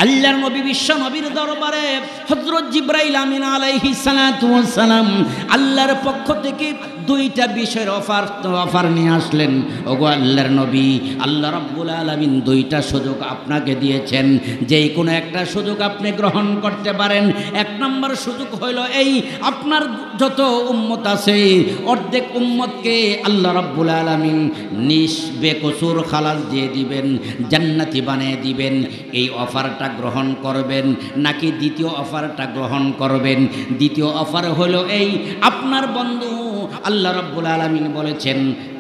আল্লাহর নবী বিশ্ব নবীর দরবারে হযরত জিবরাইল আমিন আলাইহিস সালাতু ওয়াস সালাম আল্লাহর পক্ষ থেকে দুইটা বিষয়ের অফার নিয়ে আসলেন। ওগো আল্লাহর নবী, আল্লাহ রাব্বুল আলামিন দুইটা সুযোগ আপনাকে দিয়েছেন, যেই কোনো একটা সুযোগ আপনি গ্রহণ করতে পারেন। এক নম্বর সুযোগ হলো এই, আপনার যত উম্মত আছে অর্ধেক উম্মতকে আল্লাহ রাব্বুল আলামিন বেকসুর খালাস দিয়ে দিবেন, জান্নাতি বানিয়ে দিবেন। এই অফারটা গ্রহণ করবেন নাকি দ্বিতীয় অফারটা গ্রহণ করবেন? দ্বিতীয় অফার হলো এই, আপনার বন্ধু আল্লাহ রাব্বুল আলামিন বলেছেন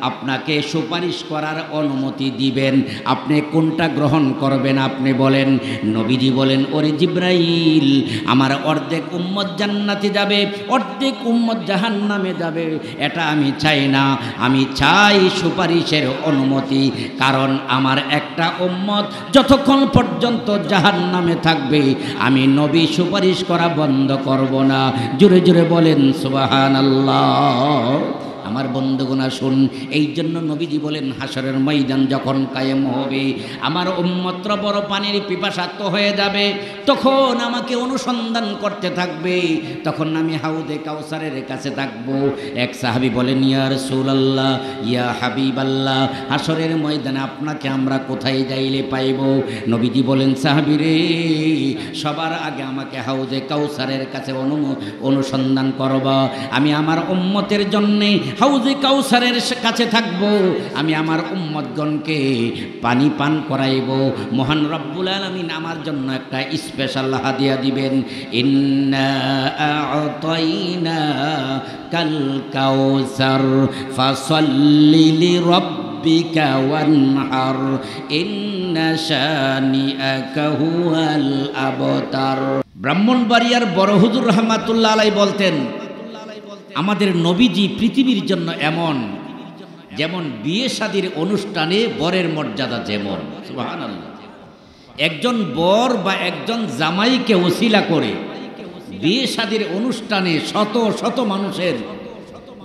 আপনাকে সুপারিশ করার অনুমতি দিবেন। আপনি কোনটা গ্রহণ করবেন আপনি বলেন। নবীজি বলেন, ওরে জিবরাইল, আমার অর্ধেক উম্মত জান্নাতে যাবে, অর্ধেক উম্মত জাহান্নামে যাবে, এটা আমি চাই না। আমি চাই সুপারিশের অনুমতি, কারণ আমার একটা উম্মত যতক্ষণ পর্যন্ত জাহান্নামে থাকবে আমি নবী সুপারিশ করা বন্ধ করব না। জোরে জোরে বলেন সুবহানাল্লাহ। আমার বন্ধুগণ আসুন, এই জন্য নবীজি বলেন হাসরের ময়দান যখন কায়েম হবে, আমার উম্মতরা বড় পানির পিপাসার্ত হয়ে যাবে, তখন আমাকে অনুসন্ধান করতে থাকবে, তখন আমি হাউদে কাউসারের কাছে থাকব। এক সাহাবী বলেন, ইয়া রাসূলুল্লাহ, ইয়া হাবিবাল্লাহ, হাসরের ময়দানে আপনাকে আমরা কোথায় যাইলে পাইব? নবীজি বলেন, সাহাবী রে, সবার আগে আমাকে হাউদে কাউসারের কাছে অনুসন্ধান করবা। আমি আমার উম্মতের জন্যে হাউজে কাউসারের কাছে থাকব, আমি আমার উম্মতগণকে পানি পান করাইব। মহান রব্বুল আলামিন আমার জন্য একটা স্পেশাল হাদিয়া দিবেন। ইন্না আ'তাইনা কাল কাউসার ফাসাল্লি লিরাব্বিকা ওয়ানহার ইন্না শানিআকা হুয়াল আবতার। ব্রাহ্মণবাড়িয়ার বড় হুজুর রাহমাতুল্লাহ আলাইহি বলতেন, আমাদের নবীজি পৃথিবীর জন্য এমন, যেমন বিয়ে শাদীর অনুষ্ঠানে বরের মর্যাদা যেমন, সুবহানাল্লাহ, একজন বর বা একজন জামাইকে ওসিলা করে বিয়ে শাদীর অনুষ্ঠানে শত শত মানুষের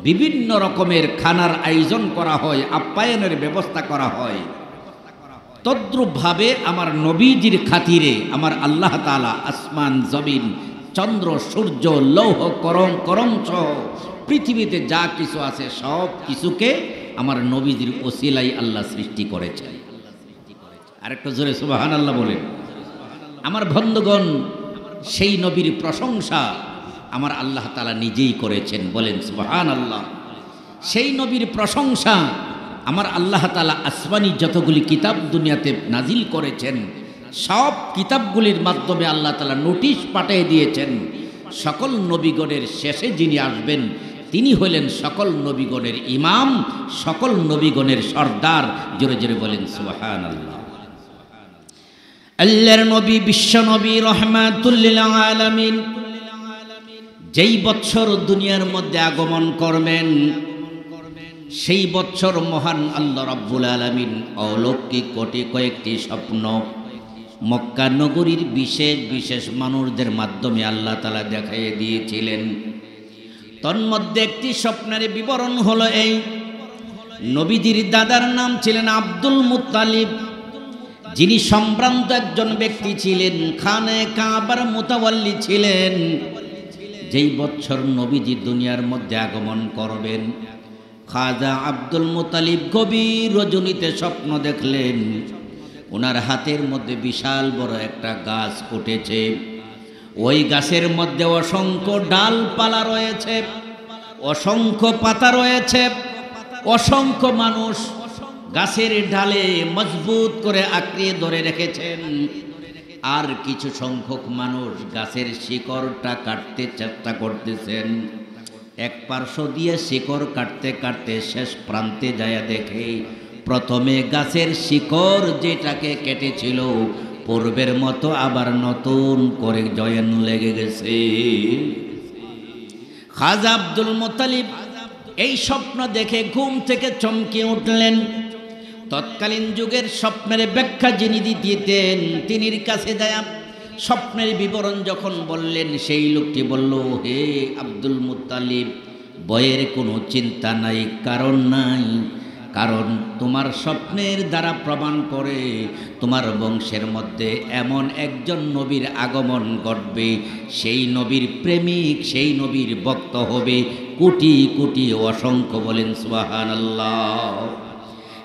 বিভিন্ন রকমের খানার আয়োজন করা হয়, আপ্যায়নের ব্যবস্থা করা হয়। তদ্রূপভাবে আমার নবীজির খাতিরে আমার আল্লাহ তাআলা আসমান জমিন চন্দ্র সূর্য লৌহ করম সহ পৃথিবীতে যা কিছু আছে সব কিছুকে আমার নবীজির ওসিলাই আল্লাহ সৃষ্টি করেছেন। আরেকটা জোরে সুবহানাল্লাহ বলেন। আমার বন্ধুগণ, সেই নবীর প্রশংসা আমার আল্লাহ তাআলা নিজেই করেছেন, বলেন সুবহানাল্লাহ। সেই নবীর প্রশংসা আমার আল্লাহ তাআলা আসমানি যতগুলি কিতাব দুনিয়াতে নাজিল করেছেন, সব কিতাবগুলির মাধ্যমে আল্লাহ তাআলা নোটিশ পাঠিয়ে দিয়েছেন, সকল নবীগণের শেষে যিনি আসবেন তিনি হলেন সকল নবীগণের ইমাম, সকল নবীগণের সর্দার। জোরে জোরে বলেন সুবহানাল্লাহ। আল্লাহর নবী বিশ্ব নবী রহমাতুল লিল আলামিন যেই বছর দুনিয়ার মধ্যে আগমন করবেন, সেই বছর মহান আল্লাহ রাব্বুল আলামিন অলৌকিক কয়েকটি স্বপ্ন মক্কা নগরীর বিশেষ বিশেষ মানুষদের মাধ্যমে আল্লাহ তাআলা দেখাইয়ে দিয়েছিলেন। তন্মধ্যে একটি স্বপ্নের বিবরণ হলো এই, নবীজির দাদার নাম ছিলেন আব্দুল মুত্তালিব, যিনি সম্ভ্রান্ত একজন ব্যক্তি ছিলেন, খানে কাবার মুতাওয়াল্লি ছিলেন। যেই বছর নবীজি দুনিয়ার মধ্যে আগমন করবেন, খাজা আব্দুল মুত্তালিব গভীর রজনীতে স্বপ্ন দেখলেন, ওনার হাতের মধ্যে বিশাল বড় একটা গাছ উঠেছে, ওই গাছের মধ্যে অসংখ্য ডালপালা রয়েছে, অসংখ্য পাতা রয়েছে, অসংখ্য মানুষ গাছের ডালে মজবুত করে আঁকড়ে ধরে রেখেছেন, আর কিছু সংখ্যক মানুষ গাছের শিকড়টা কাটতে চেষ্টা করতেছেন। এক পার্শ্ব দিয়ে শিকড় কাটতে কাটতে শেষ প্রান্তে যায় দেখে প্রথমে গাছের শিকড় যেটাকে কেটেছিল পূর্বের মতো আবার নতুন করে জয়েন লেগে গেছে। খাজা আব্দুল মুত্তালিব এই স্বপ্ন দেখে ঘুম থেকে চমকে উঠলেন। তৎকালীন যুগের স্বপ্নের ব্যাখ্যা যিনি দিতেন, তিনির কাছে যায় স্বপ্নের বিবরণ যখন বললেন, সেই লোকটি বলল, হে আব্দুল মুত্তালিব, ভয়ের কোনো চিন্তা নাই, কারণ নাই, কারণ তোমার স্বপ্নের দ্বারা প্রমাণ করে তোমার বংশের মধ্যে এমন একজন নবীর আগমন ঘটবে, সেই নবীর প্রেমিক, সেই নবীর ভক্ত হবে কোটি কোটি অসংখ্য। বলেন সুবহানাল্লাহ।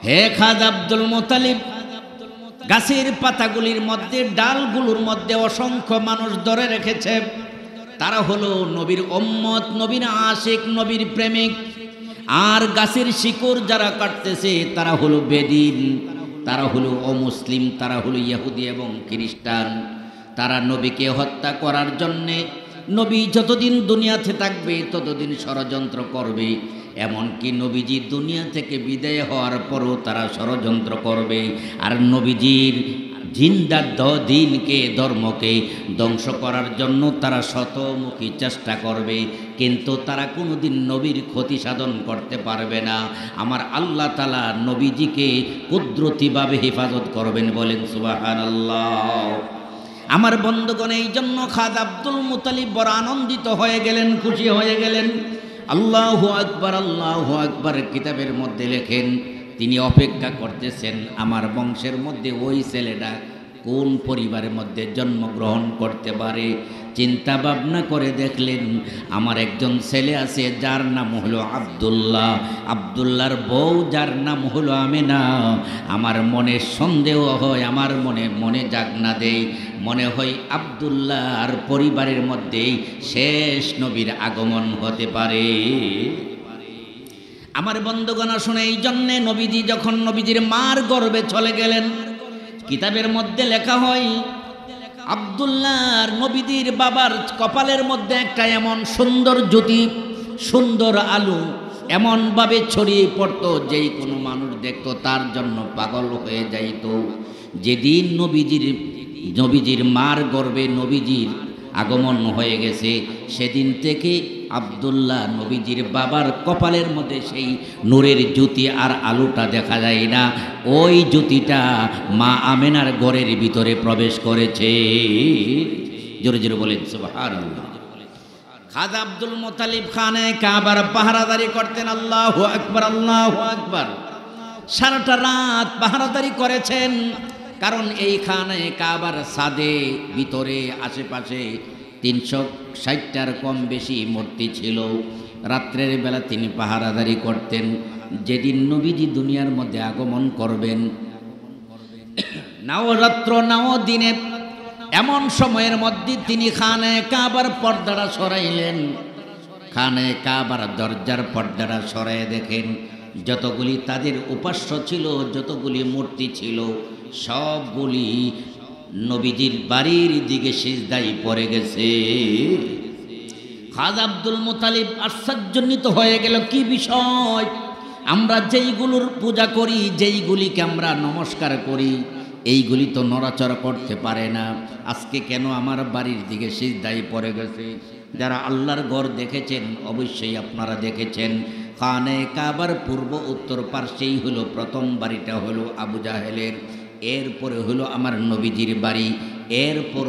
হে খাজা আব্দুল মুত্তালিব, গাছের পাতাগুলির মধ্যে, ডালগুলোর মধ্যে অসংখ্য মানুষ ধরে রেখেছে। তারা হলো নবীর উম্মত, নবীর আশিক, নবীর প্রেমিক। আর গাছের শিকড় যারা কাটতেছে তারা হলো বেদিন, তারা হলো অমুসলিম, তারা হলো ইহুদি এবং খ্রিস্টান। তারা নবীকে হত্যা করার জন্যে, নবী যতদিন দুনিয়াতে থাকবে ততদিন ষড়যন্ত্র করবে। এমনকি নবীজি দুনিয়া থেকে বিদায় হওয়ার পরও তারা ষড়যন্ত্র করবে। আর নবীজির জিন্দার দিনকে, ধর্মকে ধ্বংস করার জন্য তারা শতমুখী চেষ্টা করবে, কিন্তু তারা কোনোদিন নবীর ক্ষতি সাধন করতে পারবে না। আমার আল্লাহ তাআলা নবীজিকে কুদরতিভাবে হেফাজত করবেন। বলেন সুবহানাল্লাহ। আমার বন্ধুগণ, এই জন্য খাজা আব্দুল মুত্তালিব বড় আনন্দিত হয়ে গেলেন, খুশি হয়ে গেলেন। আল্লাহু আকবার, আল্লাহু আকবার কিতাবের মধ্যে লেখেন তিনি অপেক্ষা করতেছেন আমার বংশের মধ্যে ওই ছেলেটা কোন পরিবারের মধ্যে জন্মগ্রহণ করতে পারে। চিন্তা ভাবনা করে দেখলেন আমার একজন ছেলে আছে যার নাম হলো আব্দুল্লাহ, আব্দুল্লাহর বউ যার নাম হলো আমেনা। আমার মনে সন্দেহ হয়, আমার মনে জাগনা দেয়, মনে হয় আব্দুল্লাহর পরিবারের মধ্যেই শেষ নবীর আগমন হতে পারে। আমার বন্ধুগণ শুনে, এই জন্যে নবীজি যখন নবীজির মার গর্ভে চলে গেলেন, কিতাবের মধ্যে লেখা হয় আব্দুল্লাহর, নবীজির বাবার কপালের মধ্যে একটা এমন সুন্দর জ্যোতি, সুন্দর আলো এমনভাবে ছড়িয়ে পড়তো, যেই কোনো মানুষ দেখতো তার জন্য পাগল হয়ে যাইত। যেদিন নবীজির মার গর্ভে নবীজির আগমন হয়ে গেছে, সেদিন থেকে আব্দুল্লাহ নবীজির বাবার কপালের মধ্যে সেই নূরের জ্যোতি আর আলোটা দেখা যায় না। ওই জ্যোতিটা মা আমেনার ঘরের ভিতরে প্রবেশ করেছে। জোরে জোরে বলেন সুবহানাল্লাহ। খাজা আব্দুল মুত্তালিব খানে কাবার পাহারাদারি করতেন। আল্লাহু আকবার, আল্লাহু আকবার। সারাটা রাত পাহারাদারি করেছেন, কারণ এই খানে কাবার ছাদে ভিতরে আশেপাশে 360টার কম বেশি মূর্তি ছিল। রাত্রের বেলা তিনি পাহারাদারি করতেন। যেদিন নবীজি দুনিয়ার মধ্যে আগমন করবেন, নাও রাত্র নাও দিনে, এমন সময়ের মধ্যে তিনি খানে কাবার পর্দাটা সরাইলেন। খানে কাবার দরজার পর্দাটা সরাই দেখেন যতগুলি তাদের উপাস্য ছিল, যতগুলি মূর্তি ছিল, সবগুলি নবীজির বাড়ির দিকে সিজদায় পড়ে গেছে। খাজা আব্দুল মুত্তালিব আশ্চর্যান্বিত হয়ে গেল, কি বিষয়? আমরা যেইগুলোর পূজা করি, যেইগুলিকে আমরা নমস্কার করি, এইগুলি তো নড়াচড়া করতে পারে না, আজকে কেন আমার বাড়ির দিকে সিজদায় পড়ে গেছে? যারা আল্লাহর ঘর দেখেছেন অবশ্যই আপনারা দেখেছেন, খানে কাবার পূর্ব উত্তর পার্শ্বেই হলো প্রথম বাড়িটা হলো আবু জাহেলের, এরপরে হলো আমার নবীজির বাড়ি, এরপর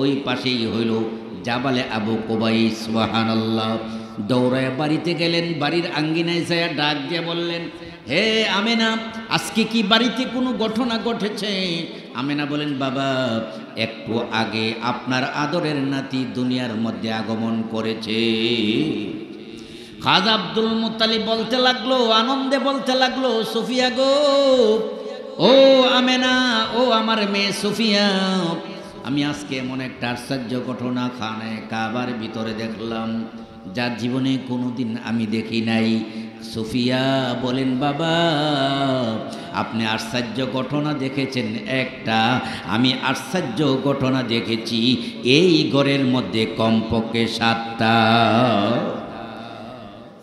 ওই পাশেই হইল জাবালে আবু কুবাইস। সুবহানাল্লাহ। দৌড়ায় বাড়িতে গেলেন, বাড়ির আঙ্গিনায় যায় ডাক দিয়ে বললেন, হে আমেনা, আজকে কি বাড়িতে কোনো ঘটনা ঘটেছে? আমেনা বলেন, বাবা একটু আগে আপনার আদরের নাতি দুনিয়ার মধ্যে আগমন করেছে। খাজা আব্দুল মুত্তালিব বলতে লাগলো, আনন্দে বলতে লাগলো, সুফিয়া গো, ও আমেনা, ও আমার মেয়ে সুফিয়া, আমি আজকে এমন একটা আশ্চর্য ঘটনা খানে কাবার ভিতরে দেখলাম, যা জীবনে কোনোদিন আমি দেখি নাই। সুফিয়া বলেন, বাবা আপনি আশ্চর্য ঘটনা দেখেছেন একটা, আমি আশ্চর্য ঘটনা দেখেছি এই ঘরের মধ্যে কমপক্ষে 7টা।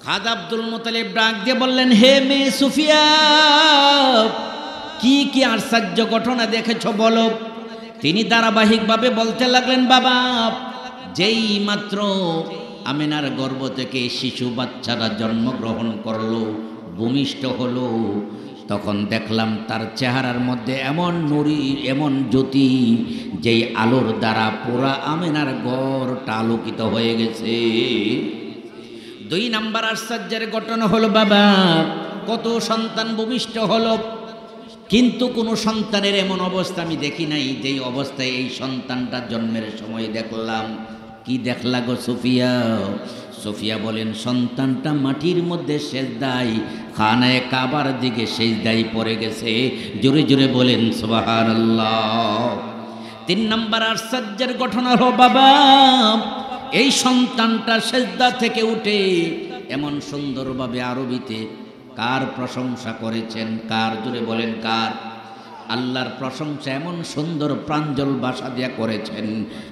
খাজা আব্দুল মুত্তালিব ডাক দিয়ে বললেন, হে মেয়ে সুফিয়া, কি কি আশ্চর্য ঘটনা দেখেছ বলো? তিনি ধারাবাহিকভাবে বলতে লাগলেন, বাবা যেই মাত্র আমেনার গর্ভ থেকে শিশু বাচ্চারা জন্মগ্রহণ করলো, ভূমিষ্ঠ হলো, তখন দেখলাম তার চেহারার মধ্যে এমন নুরি, এমন জ্যোতি, যেই আলোর দ্বারা পুরা আমেনার ঘরটা আলোকিত হয়ে গেছে। 2 নাম্বার আশ্চর্যের ঘটনা হলো, বাবা কত সন্তান ভূমিষ্ঠ হলো, কিন্তু কোনো সন্তানের এমন অবস্থা আমি দেখি নাই যেই অবস্থায় এই সন্তানটা জন্মের সময় দেখলাম। কি দেখলা গো সুফিয়া? সুফিয়া বলেন সন্তানটা মাটির মধ্যে সেজদায়, খানায়ে কাবার দিকে সেজদায় পড়ে গেছে। জোরে জোরে বলেন সুবহানাল্লাহ। 3 নম্বর আশ্চর্যের ঘটনা হলো বাবা, এই সন্তানটা সেজদা থেকে উঠে এমন সুন্দরভাবে আরবিতে কার প্রশংসা করেছেন? কার? জোরে বলেন কার? আল্লাহর প্রশংসা এমন সুন্দর প্রাঞ্জল ভাষা দিয়া করেছেন,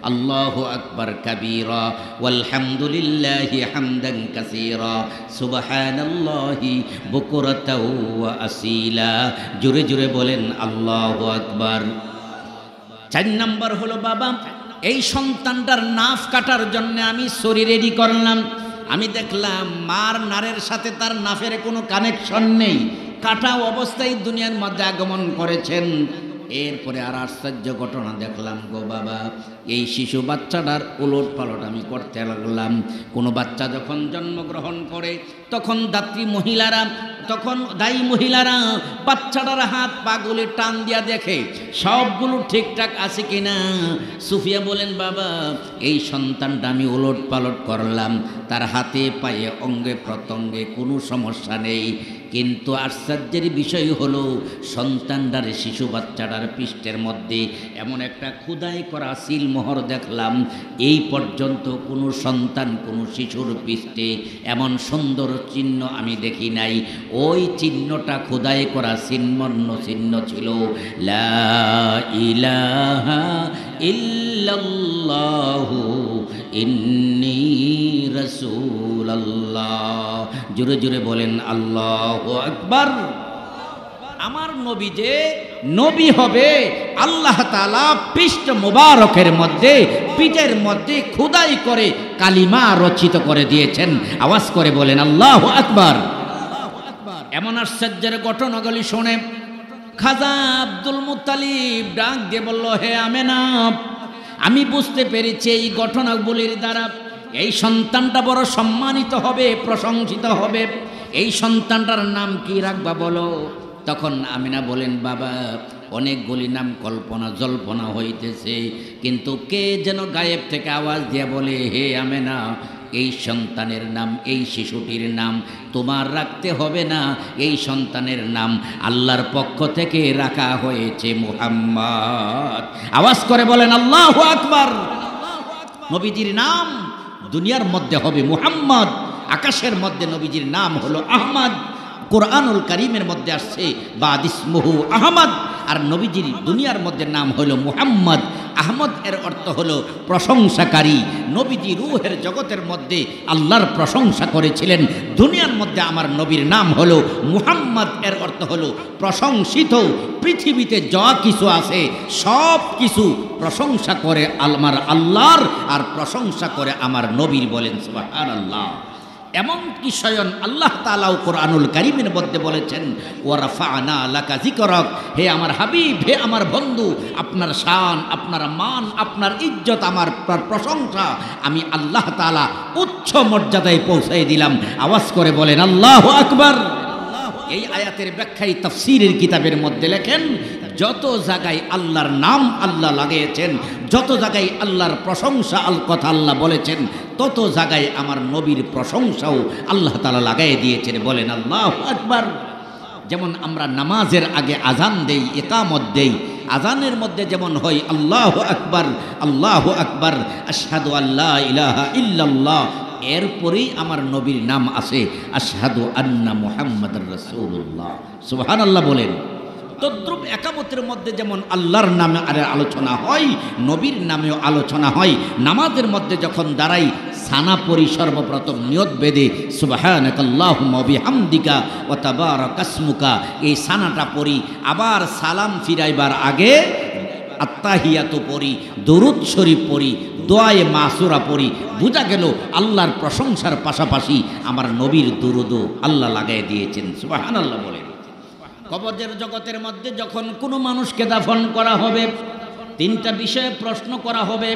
আল্লাহু আকবার কাবীরা ওয়ালহামদুলিল্লাহি হামদান কাসীরা সুবহানাল্লাহি বুকরাতাও ওয়া আসীলা। জোরে জোরে বলেন আল্লাহু আকবার। 4 নম্বর হলো বাবা, এই সন্তানটার নাফ কাটার জন্য আমি ছুরি রেডি করলাম। আমি দেখলাম মার নারের সাথে তার নাফের কোনো কানেকশন নেই, কাটা অবস্থায় দুনিয়ার মধ্যে আগমন করেছেন। এরপরে আর আশ্চর্য ঘটনা দেখলাম গো বাবা, এই শিশু বাচ্চাটার উলট পালট আমি করতে লাগলাম। কোনো বাচ্চা যখন জন্মগ্রহণ করে তখন দায়ী মহিলারা বাচ্চাটার হাত পাগুলি টান দিয়া দেখে সবগুলো ঠিকঠাক আছে কিনা। সুফিয়া বলেন বাবা, এই সন্তানটা আমি উলট পালট করলাম, তার হাতে পায়ে অঙ্গে প্রত্যঙ্গে কোনো সমস্যা নেই, কিন্তু আশ্চর্যের বিষয় হলো সন্তানটার শিশু বাচ্চাটার পৃষ্ঠের মধ্যে এমন একটা খোদাই করা সিলমোহর দেখলাম। এই পর্যন্ত কোনো সন্তান কোনো শিশুর পৃষ্ঠে এমন সুন্দর চিহ্ন আমি দেখি নাই। ওই চিহ্নটা খোদাই করা চিহ্ন ছিল লা ইলাহা ইল্লাল্লাহু ইন্নী রাসূলুল্লাহ। জোরে জোরে বলেন আল্লাহু আকবার। আমার নবী যে নবী হবে, আল্লাহ তাআলা পৃষ্ঠ মোবারকের মধ্যে পিঠের মধ্যে খোদাই করে কালিমা রচিত করে দিয়েছেন। আওয়াজ করে বলেন আল্লাহু আকবার। এমন আশ্চর্যের ঘটনাগুলি শুনে খাজা আব্দুল মুত্তালিব ডাক দিয়ে বলল, হে আমেনা, আমি বুঝতে পেরেছি এই ঘটনাগুলির দ্বারা এই সন্তানটা বড় সম্মানিত হবে, প্রশংসিত হবে। এই সন্তানটার নাম কি রাখবা বলো? তখন আমিনা বলেন, বাবা অনেকগুলি নাম কল্পনা জল্পনা হইতেছে, কিন্তু কে যেন গায়েব থেকে আওয়াজ দিয়ে বলে, হে আমেনা, এই সন্তানের নাম, এই শিশুটির নাম তোমার রাখতে হবে না, এই সন্তানের নাম আল্লাহর পক্ষ থেকে রাখা হয়েছে মুহাম্মদ। আওয়াজ করে বলেন আল্লাহু আকবার। নবীজির নাম দুনিয়ার মধ্যে হবে মুহাম্মদ, আকাশের মধ্যে নবীজির নাম হলো আহমদ। কোরআনুল কারীমের মধ্যে আসছে বাদিসমুহু আহমদ, আর নবীজির দুনিয়ার মধ্যে নাম হলো মুহাম্মদ। আহমদ এর অর্থ হলো প্রশংসাকারী। নবীজি রূহের জগতের মধ্যে আল্লাহর প্রশংসা করেছিলেন। দুনিয়ার মধ্যে আমার নবীর নাম হলো মুহাম্মদ, এর অর্থ হলো প্রশংসিত। পৃথিবীতে যা কিছু আছে সব কিছু প্রশংসা করে আমার আল্লাহর, আর প্রশংসা করে আমার নবীর। বলেন সুবহানাল্লাহ। এমন কি স্বয়ং আল্লাহ তাআলাও কোরআনুল কারীমের মধ্যে বলেছেন, ওয়া রাফা'না লাকা যিকরাক, হে আমার হাবিব, হে আমার বন্ধু, আপনার শান, আপনার মান, আপনার ইজ্জত, আমার প্রশংসা আমি আল্লাহ তাআলা উচ্চ মর্যাদায় পৌঁছাই দিলাম। আওয়াজ করে বলেন আল্লাহু আকবার। এই আয়াতের ব্যাখ্যায় তাফসীরের কিতাবের মধ্যে লেখেন, যত জায়গায় আল্লাহর নাম আল্লাহ লাগিয়েছেন, যত জায়গায় আল্লাহর প্রশংসা কথা আল্লাহ বলেছেন, তত জায়গায় আমার নবীর প্রশংসাও আল্লাহ তাআলা লাগাই দিয়েছেন। বলেন আল্লাহু আকবার। যেমন আমরা নামাজের আগে আজান দেই, ইকামত দেই, আজানের মধ্যে যেমন হয় আল্লাহু আকবার, আল্লাহু আকবার, আশহাদু আল্লা ইলাহা ইল্লাল্লাহ, এরপরেই আমার নবীর নাম আছে আশহাদু আন্না মুহাম্মাদুর রাসূলুল্লাহ। সুবহানাল্লাহ বলেন। তদ্রুপ একামতের মধ্যে যেমন আল্লাহর নামে আলোচনা হয়, নবীর নামেও আলোচনা হয়। নামাজের মধ্যে যখন দাঁড়াই সানা পড়ি, সর্বপ্রথম নিয়ত বেঁধে সুবহানাকাল্লাহুম্মা বিহামদিকা ওয়া তাবারাকা ইসমুকা, এই সানাটা পড়ি। আবার সালাম ফিরাইবার আগে আত্তাহিয়াতু পড়ি, দরুদ শরীফ পড়ি, দোয়ায়ে মাসুরা পড়ি। বোঝা গেল আল্লাহর প্রশংসার পাশাপাশি আমার নবীর দুরুদও আল্লাহ লাগাই দিয়েছেন। সুবহানাল্লাহ বলেন। কবরের জগতের মধ্যে যখন কোনো মানুষকে দাফন করা হবে, 3টা বিষয়ে প্রশ্ন করা হবে।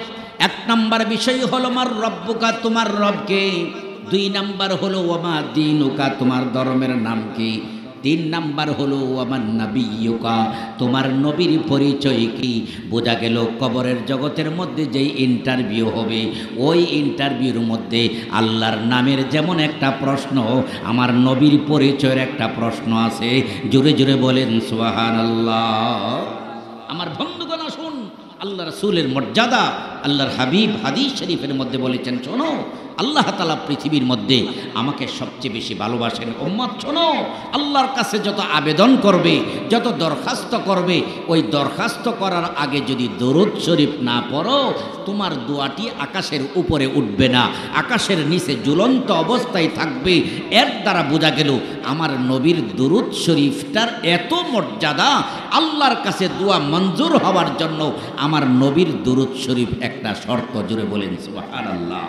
1 নম্বর বিষয় হলো মার রব্বুকা, তোমার রবকে। 2 নম্বর হলো ওয়ামা দীনুকা, তোমার ধর্মের নাম কি। 3 নাম্বার হলো ওয়ামান নাবিয়্যুকা, তোমার নবীর পরিচয় কি? বোঝা গেল কবরের জগতের মধ্যে যেই ইন্টারভিউ হবে, ওই ইন্টারভিউর মধ্যে আল্লাহর নামের যেমন একটা প্রশ্ন, আমার নবীর পরিচয়ের একটা প্রশ্ন আছে। জোরে জোরে বলেন সুবহানাল্লাহ। আমার বন্ধুগণ শুন, আল্লাহ রাসূলের মর্যাদা আল্লাহর হাবিব হাদিস শরীফের মধ্যে বলেছেন, শোনো আল্লাহ তাআলা পৃথিবীর মধ্যে আমাকে সবচেয়ে বেশি ভালোবাসেন। উম্মত শোনো, আল্লাহর কাছে যত আবেদন করবে, যত দরখাস্ত করবে, ওই দরখাস্ত করার আগে যদি দরুদ শরীফ না পড়ো, তোমার দোয়াটি আকাশের উপরে উঠবে না, আকাশের নিচে ঝুলন্ত অবস্থায় থাকবে। এর দ্বারা বোঝা গেল আমার নবীর দরুদ শরীফটার এত মর্যাদা, আল্লাহর কাছে দোয়া মঞ্জুর হওয়ার জন্য আমার নবীর দরুদ শরীফ একটা শর্ত। জুড়ে বলেন সুবহানাল্লাহ।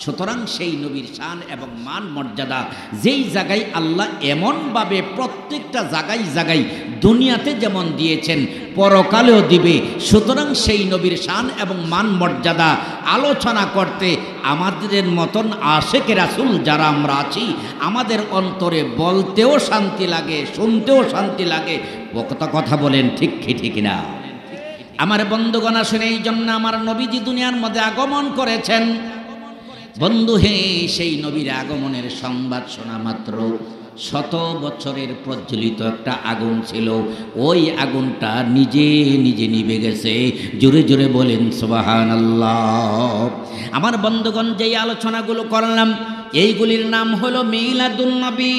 সুতরাং সেই নবীর শান এবং মান মর্যাদা যেই জায়গায় আল্লাহ এমনভাবে প্রত্যেকটা জায়গায় দুনিয়াতে যেমন দিয়েছেন পরকালেও দিবে। সুতরাং সেই নবীর শান এবং মান মর্যাদা আলোচনা করতে আমাদের মতন আশেকে রাসূল যারা আমরা আছি, আমাদের অন্তরে বলতেও শান্তি লাগে, শুনতেও শান্তি লাগে। কথা বলেন ঠিক ঠিক না? আমার বন্ধুগণ শুনে, এই জন্য আমার নবীজি দুনিয়ার মধ্যে আগমন করেছেন। বন্ধু হে, সেই নবীর আগমনের সংবাদ শোনা মাত্র 100 বছরের প্রজ্বলিত একটা আগুন ছিল, ওই আগুনটা নিজে নিজে নিভে গেছে। জোরে জোরে বলেন সুবহানাল্লাহ। আমার বন্ধুগণ, যেই আলোচনাগুলো করলাম এইগুলির নাম হলো মিলাদুন নবী,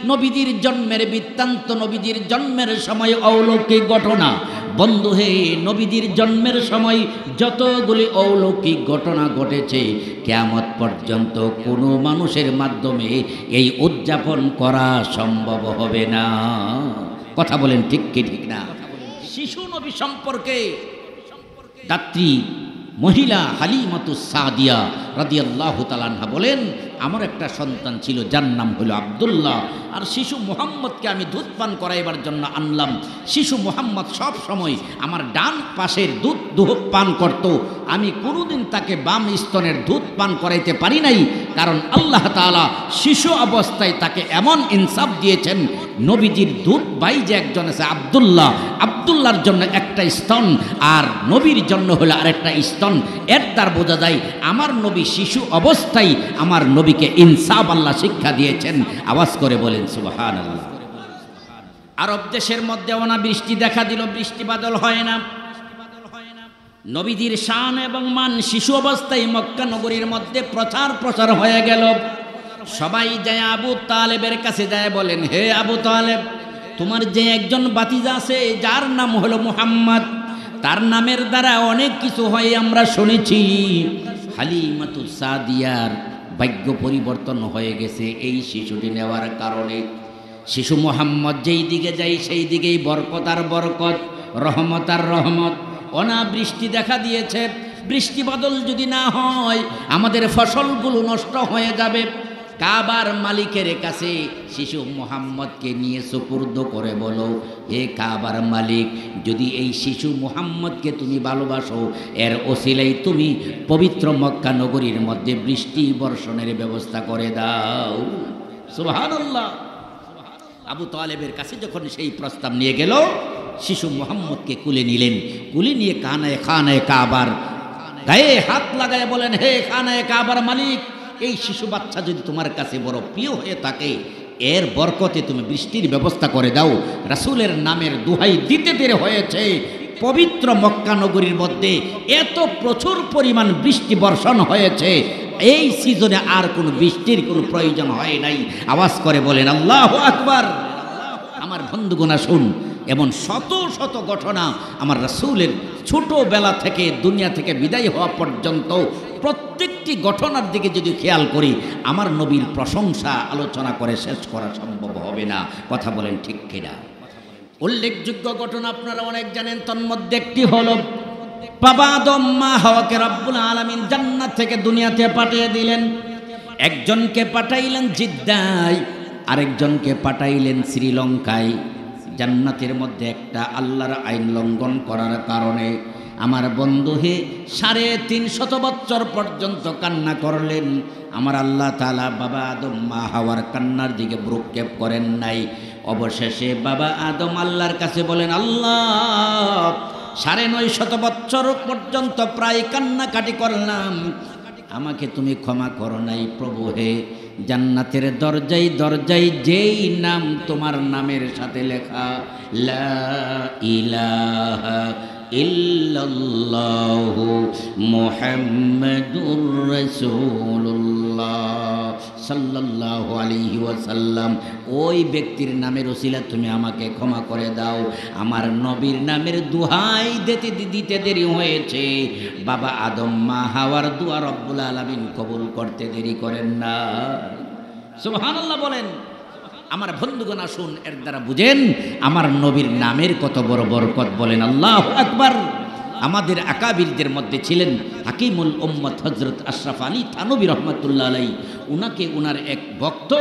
নবীজির জন্মের বৃত্তান্ত, নবীজির জন্মের সময় অলৌকিক ঘটনা। বন্ধু হে, নবীজির জন্মের সময় যতগুলি অলৌকিক ঘটনা ঘটেছে, কিয়ামত পর্যন্ত কোনো মানুষের মাধ্যমে এই উদযাপন করা সম্ভব হবে না। কথা বলেন ঠিক কি ঠিক না? শিশু নবী সম্পর্কে দাত্রী মহিলা হালিমাতুস সাদিয়া রাদিয়াল্লাহু তাআলা আনহা বলেন, আমার একটা সন্তান ছিল যার নাম হলো আব্দুল্লাহ, আর শিশু মুহাম্মদকে আমি দুধ পান করাইবার জন্য আনলাম। শিশু মুহাম্মদ সব সময় আমার ডান পাশের দুধ পান করত, আমি কোনোদিন তাকে বাম স্তনের দুধ পান করাইতে পারি নাই, কারণ আল্লাহ তাআলা শিশু অবস্থায় তাকে এমন ইনসাফ দিয়েছেন, নবীজির দুধ ভাই যে একজন আছে আব্দুল্লাহ, আব্দুল্লাহর জন্য একটা স্তন আর নবীর জন্য হলো আরেকটা স্তন। এর দ্বারা বোঝা যায় আমার নবী শিশু অবস্থায় আমার নবীকে ইনসাফ আল্লাহ শিক্ষা দিয়েছেন। আওয়াজ করে বলেন সুবহানাল্লাহ। আরব দেশের মধ্যে অনাবৃষ্টি দেখা দিল, বৃষ্টি বাদল হয় না। নবীজির শান এবং মান শিশু অবস্থায় মক্কা নগরীর মধ্যে প্রচার হয়ে গেল। সবাই যায় আবু তালেবের কাছে যায়, বলেন, হে আবু তালেব, তোমার যে একজন ভাতিজা আছে যার নাম হলো মুহাম্মদ, তার নামের দ্বারা অনেক কিছু হয় আমরা শুনেছি। হালিমাতুস সাদিয়ার ভাগ্য পরিবর্তন হয়ে গেছে এই শিশুটি নেওয়ার কারণে। শিশু মুহাম্মদ যেই দিকে যায় সেই দিকেই বরকত আর বরকত, রহমত আর রহমত। অনাবৃষ্টি দেখা দিয়েছে, বৃষ্টি বাদল যদি না হয় আমাদের ফসলগুলো নষ্ট হয়ে যাবে। কাবার মালিকের কাছে শিশু মুহাম্মদকে নিয়ে সুপুর্দ করে বলো, হে কাবার মালিক, যদি এই শিশু মুহাম্মদকে তুমি ভালোবাসো, এর ওসিলাই তুমি পবিত্র মক্কা নগরীর মধ্যে বৃষ্টি বর্ষণের ব্যবস্থা করে দাও। সুবহানাল্লাহ। আবু তালেবের কাছে যখন সেই প্রস্তাব নিয়ে গেল, শিশু মুহাম্মদকে কুলে নিলেন, কুলে নিয়ে খানায় কাবার গায়ে হাত লাগায় বলেন, হে খানায় কাবার মালিক, এই শিশু বাচ্চা যদি তোমার কাছে বড় প্রিয় হয়ে থাকে, এর বরকতে তুমি বৃষ্টির ব্যবস্থা করে দাও। রাসূলের নামের দোহাই দিতে দেরি হয়েছে, পবিত্র মক্কা নগরীর মধ্যে এত প্রচুর পরিমাণ বৃষ্টি বর্ষণ হয়েছে, এই সিজনে আর কোনো বৃষ্টির কোনো প্রয়োজন হয় নাই। আওয়াজ করে বলেন আল্লাহু আকবার। আমার বন্ধুগণা শুন, এমন শত শত ঘটনা আমার রাসূলের ছোটবেলা থেকে দুনিয়া থেকে বিদায় হওয়া পর্যন্ত প্রত্যেকটি ঘটনার দিকে যদি খেয়াল করি, আমার নবীর প্রশংসা আলোচনা করে শেষ করা সম্ভব হবে না। কথা বলেন ঠিক কিনা? উল্লেখযোগ্য ঘটনা আপনারা অনেক জানেন, তন্মধ্যে একটি হলো বাবা আদম মা হাওয়াকে রব্বুল আলামিন জান্নাত থেকে দুনিয়াতে পাঠিয়ে দিলেন। একজনকে পাঠাইলেন জিদ্দায়, আরেকজনকে পাঠাইলেন শ্রীলঙ্কায়। জান্নাতের মধ্যে একটা আল্লাহর আইন লঙ্ঘন করার কারণে আমার বন্ধু হে 350 বছর পর্যন্ত কান্না করলেন। আমার আল্লাহ তাআলা বাবা আদম মা হাওয়ার কান্নার দিকে ভ্রুক্ষেপ করেন নাই। অবশেষে বাবা আদম আল্লাহর কাছে বলেন, আল্লাহ 950 বছর পর্যন্ত প্রায় কান্নাকাটি করলাম, আমাকে তুমি ক্ষমা করো নাই। প্রভু হে, জান্নাতের দরজায় দরজায় যেই নাম তোমার নামের সাথে লেখা, লা ইলাহা ইল্লাল্লাহু মুহাম্মাদুর রাসূলুল্লাহ সাল্লাল্লাহু আলাইহি ওয়াসাল্লাম, ওই ব্যক্তির নামের ওসিলা তুমি আমাকে ক্ষমা করে দাও। আমার নবীর নামের দোহাই দিতে দেরি হয়েছে। বাবা আদম মা হাওয়ার দোয়া রব্বুল আলামিন কবুল করতে দেরি করেন না। সুবহানাল্লাহ বলেন। আমার বন্ধুগণ, আসুন এর দ্বারা বুঝেন আমার নবীর নামের কত বড় বরকত। বলেন আল্লাহু আকবার। আমাদের আকাবিরদের মধ্যে ছিলেন হাকিমুল উম্মত হযরত আশরাফ আলী থানভী রহমাতুল্লাহ আলাইহি। উনাকে উনার এক ভক্ত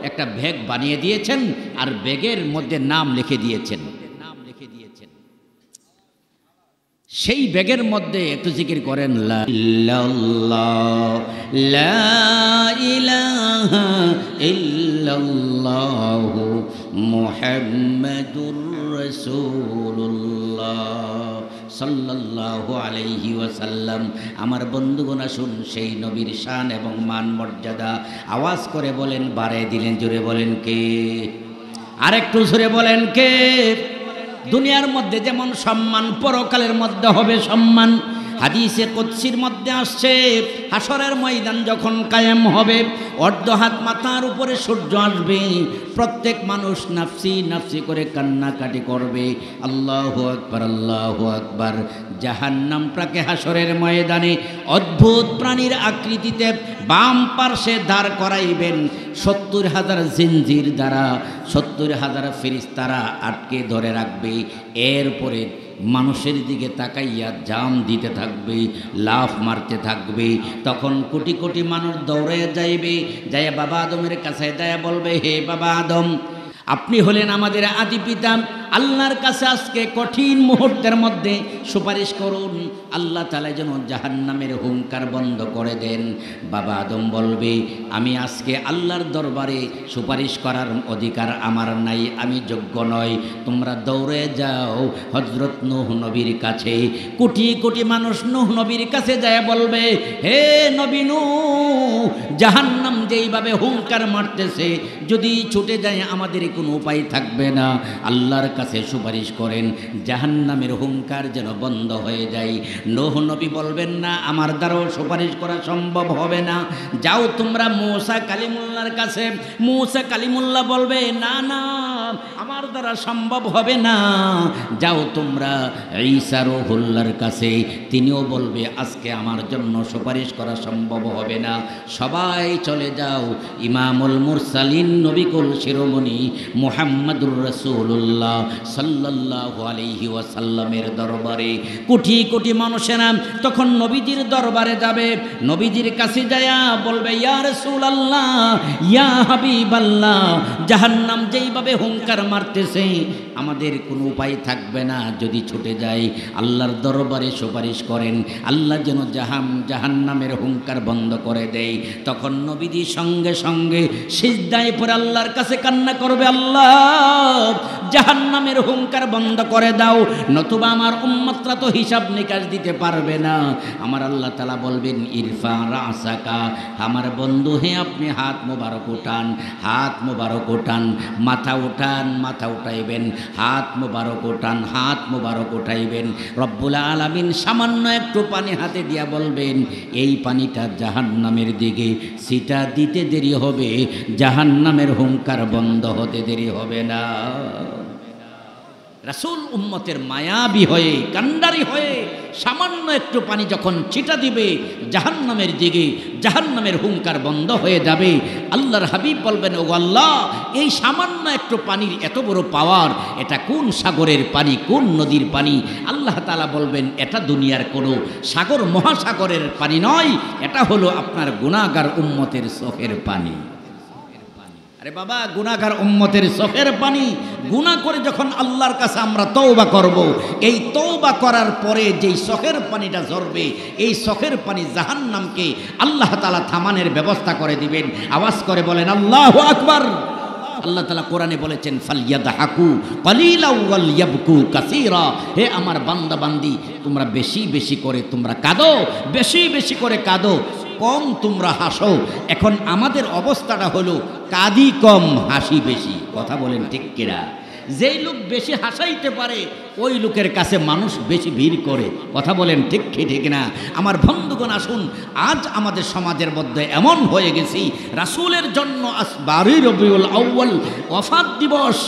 একটা ব্যাগ বানিয়ে দিয়েছেন আর ব্যাগের মধ্যে নাম লিখে দিয়েছেন। সেই ব্যাগের মধ্যে একটু জিকির করেন, লা ইলাহা ইল্লাল্লাহু মুহাম্মাদুর রাসূলুল্লাহ সাল্লাল্লাহু আলাইহি ওয়াসাল্লাম। আমার বন্ধুগণ, আসুন সেই নবীর শান এবং মান মর্যাদা আওয়াজ করে বলেন, বাড়ায় দিলেন, জোরে বলেন কে? আরেকটু জোরে বলেন কে? দুনিয়ার মধ্যে যেমন সম্মান, পরকালের মধ্যে হবে সম্মান। হাদিসে কুদসির মধ্যে আসছে, হাসরের ময়দান যখন কায়েম হবে, অর্ধ হাত মাথার উপরে সূর্য আসবে, প্রত্যেক মানুষ নাফসি নাফসি করে কান্নাকাটি করবে। আল্লাহু আকবার, আল্লাহু আকবার। জাহান্নামটাকে হাসরের ময়দানে অদ্ভুত প্রাণীর আকৃতিতে বাম পার্শ্বে দাঁড় করাইবেন। 70,000 জিনজির দ্বারা 70,000 ফেরেশতারা আটকে ধরে রাখবে। এরপরে মানুষের দিকে তাকাইয়া জাম দিতে থাকবে, লাফ মারতে থাকবে। তখন কোটি কোটি মানুষ দৌড়ে যাইবে, যায় বাবা আদমের কাছে যায় বলবে, হে বাবা আদম, আপনি হলেন আমাদের আদি পিতা, আল্লাহর কাছে আজকে কঠিন মুহূর্তের মধ্যে সুপারিশ করুন, আল্লাহ তাআলা যেন জাহান্নামের হুঙ্কার বন্ধ করে দেন। বাবা আদম বলবে, আমি আজকে আল্লাহর দরবারে সুপারিশ করার অধিকার আমার নাই, আমি যোগ্য নই। তোমরা দৌড়ে যাও হযরত নূহ নবীর কাছে। কোটি কোটি মানুষ নূহ নবীর কাছে যায় বলবে, হে নবী নূহ, জাহান্নাম যেইভাবে হুঙ্কার মারতেছে, যদি ছুটে যায় আমাদের কোনো উপায় থাকবে না। আল্লাহর কাছে সুপারিশ করেন জাহান্নামের হুঙ্কার যেন বন্ধ হয়ে যায়। নূহ নবী বলবেন, না, আমার দ্বারাও সুপারিশ করা সম্ভব হবে না। যাও তোমরা মূসা কালিমুল্লাহর কাছে। মূসা কালিমুল্লাহ বলবে, না না, আমার দ্বারা সম্ভব হবে না। যাও তোমরা ঈসা রূহুল্লাহর কাছে, তিনিও বলবে আজকে আমার জন্য সুপারিশ করা সম্ভব হবে না। সবাই চলে যাও ইমামুল মুরসালিন নবিকুল শিরোমণি মুহাম্মাদুর রাসূলুল্লাহ সাল্লাল্লাহু আলাইহি ওয়াসাল্লামের দরবারে। কোটি কোটি মানুষেরা তখন নবীজির দরবারে যাবে। নবীজির কাছে যায়া বলবে, ইয়া রাসূলুল্লাহ, ইয়া হাবিবাল্লাহ, জাহান্নাম যেইভাবে হুঙ্কার মারতেছে, আমাদের কোনো উপায় থাকবে না, যদি ছুটে যাই। আল্লাহর দরবারে সুপারিশ করেন আল্লাহ যেন জাহান্নামের হুঙ্কার বন্ধ করে দেয়। তখন নবীজি সঙ্গে সঙ্গে সিজদায় পড়ে আল্লাহর কাছে কান্না করবে, আল্লাহ জাহান্নামের হুঙ্কার বন্ধ করে দাও, নতুবা আমার উম্মতরা তো হিসাব নিকাশ দিতে পারবে না। আমার আল্লাহ তাআলা বলবেন, ইরফা রাসাকা, আমার বন্ধু হে আপনি হাত মোবারক উঠান, হাত মোবারক উঠান, মাথা উঠান, মাথা উঠাইবেন, হাত মোবারক উঠান, হাত মোবারক উঠাইবেন। রব্বুল আলামিন সামান্য একটু পানি হাতে দিয়া বলবেন, এই পানিটা জাহান্নামের দিকে সিটা দিতে দেরি হবে, জাহান্নামের হুঙ্কার বন্ধ হতে দেরি হবে না। রাসূল উম্মতের মায়াবী হয়ে, কান্ডারি হয়ে সামান্য একটু পানি যখন ছিটা দিবে জাহান্নামের দিকে, জাহান্নামের হুঙ্কার বন্ধ হয়ে যাবে। আল্লাহর হাবিব বলবেন, ও আল্লাহ, এই সামান্য একটু পানির এত বড় পাওয়ার, এটা কোন সাগরের পানি, কোন নদীর পানি? আল্লাহ তাআলা বলবেন, এটা দুনিয়ার কোনো সাগর মহাসাগরের পানি নয়, এটা হলো আপনার গুনাহগার উম্মতের চোখের পানি। আরে বাবা, গুনাহগার উম্মতের চোখের পানি গুনাহ করে যখন আল্লাহর কাছে আমরা তওবা করব, এই তওবা করার পরে যেই চোখের পানিটা ঝরবে, এই চোখের পানি জাহান্নামকে আল্লাহ তাআলা থামানোর ব্যবস্থা করে দিবেন। আওয়াজ করে বলেন আল্লাহু আকবার। আল্লাহ তাআলা কোরআনে বলেছেন ফালইয়াদহাকু কালিলা ওয়ালইয়াবকু কাসীরা। হে আমার বান্দা বান্দি, তোমরা বেশি বেশি করে তোমরা কাঁদো, বেশি বেশি করে কাঁদো, কম তোমরা হাসো। এখন আমাদের অবস্থাটা হলো কাঁদি কম হাসি বেশি। কথা বলেন ঠিক কিনা? যেই লোক বেশি হাসাইতে পারে ওই লোকের কাছে মানুষ বেশি ভিড় করে। কথা বলেন ঠিক ঠিক না? আমার বন্ধুগণ, আসুন, আজ আমাদের সমাজের মধ্যে এমন হয়ে গেছি, রাসূলের জন্য আজ 12 রবিউল আউয়াল ওয়াফাত দিবস,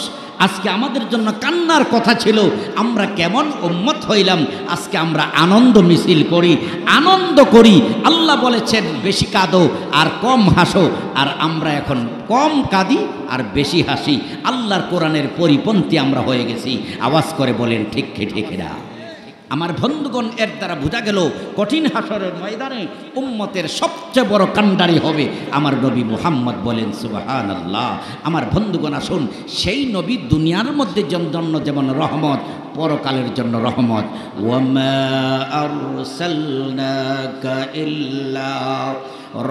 আজকে আমাদের জন্য কান্নার কথা ছিল। আমরা কেমন উম্মত হইলাম, আজকে আমরা আনন্দ মিছিল করি, আনন্দ করি। আল্লাহ বলেছেন বেশি কাঁদো আর কম হাসো, আর আমরা এখন কম কাঁদি আর বেশি হাসি। আল্লাহর কোরআনের পরিপন্থী আমরা হয়ে গেছি। আওয়াজ করে বলেন ঠিক ঠিক না? আমার বন্ধুগণ, এর দ্বারা বোঝা গেল কঠিন হাসরের ময়দানে উম্মতের সবচেয়ে বড় কান্ডারি হবে আমার নবী মুহাম্মদ। বলেন সুবহানাল্লাহ। আমার বন্ধুগণ, আসুন, সেই নবী দুনিয়ার মধ্যে জন্য যেমন রহমত, পরকালের জন্য রহমত। ওয়ামা আরসালনাকা ইল্লা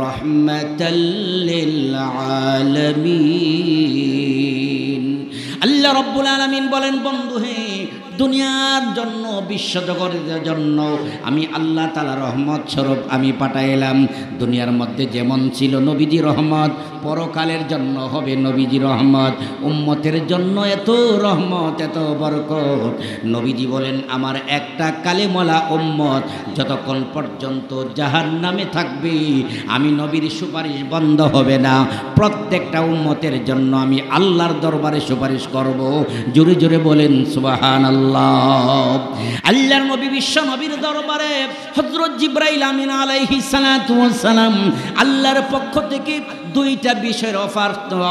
রাহমাতাল লিল আলামিন। আল্লাহ রাব্বুল আলামিন বলেন, বন্ধু হে, দুনিয়ার জন্য, বিশ্বজগতের জন্য আমি আল্লাহ তাআলা রহমত স্বরূপ আমি পাঠাইলাম। দুনিয়ার মধ্যে যেমন ছিল নবীজি রহমত, পরকালের জন্য হবে নবীজি রহমত। উম্মতের জন্য এত রহমত, এত বরকত। নবীজি বলেন, আমার একটা কালেমাওয়ালা উম্মত যতক্ষণ পর্যন্ত জাহান্নামে থাকবে, আমি নবীর সুপারিশ বন্ধ হবে না। প্রত্যেকটা উম্মতের জন্য আমি আল্লাহর দরবারে সুপারিশ করব। জোরে জোরে বলেন সুবহানাল্লাহ। আল্লাহর নবী বিশ্ব নবীর দরবারে হযরত জিবরাইল আমিন আলাইহিস সালাতু ওয়াস সালাম আল্লাহর পক্ষ থেকে দুইটা বিষয়ের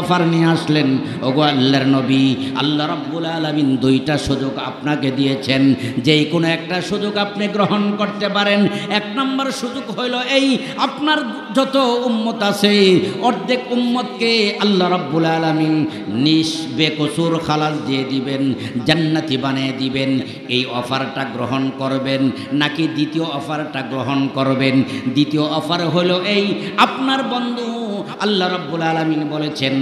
অফার নিয়ে আসলেন। ওগো আল্লাহর নবী, আল্লাহ রাব্বুল আলামিন দুইটা সুযোগ আপনাকে দিয়েছেন, যেই কোনো একটা সুযোগ আপনি গ্রহণ করতে পারেন। এক নম্বর সুযোগ হইল এই, আপনার যত উম্মত আছে অর্ধেক উম্মতকে আল্লাহ রাব্বুল আলামিন বেকসুর খালাস দিয়ে দিবেন, জান্নাতি বানিয়ে দিবেন। এই অফারটা গ্রহণ করবেন নাকি দ্বিতীয় অফারটা গ্রহণ করবেন? দ্বিতীয় অফার হলো এই, আপনার বন্ধু আল্লাহ রাব্বুল আলামিন বলেছেন